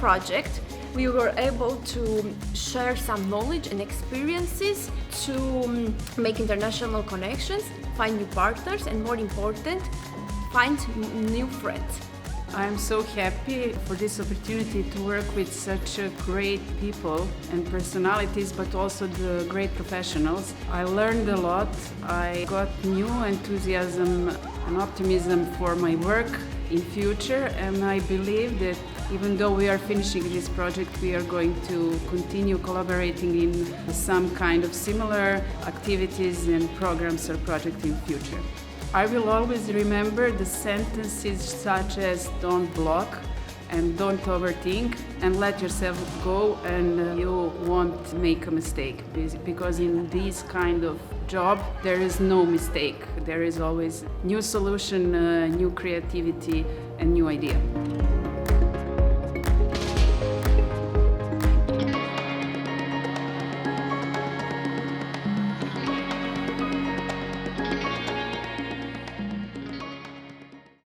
project, we were able to share some knowledge and experiences to make international connections, find new partners, and more important, find new friends. I'm so happy for this opportunity to work with such great people and personalities, but also the great professionals. I learned a lot. I got new enthusiasm and optimism for my work in future, and I believe that even though we are finishing this project, we are going to continue collaborating in some kind of similar activities and programs or projects in future. I will always remember the sentences such as don't block and don't overthink and let yourself go, and you won't make a mistake, because in this kind of job there is no mistake. There is always new solution, new creativity and new idea.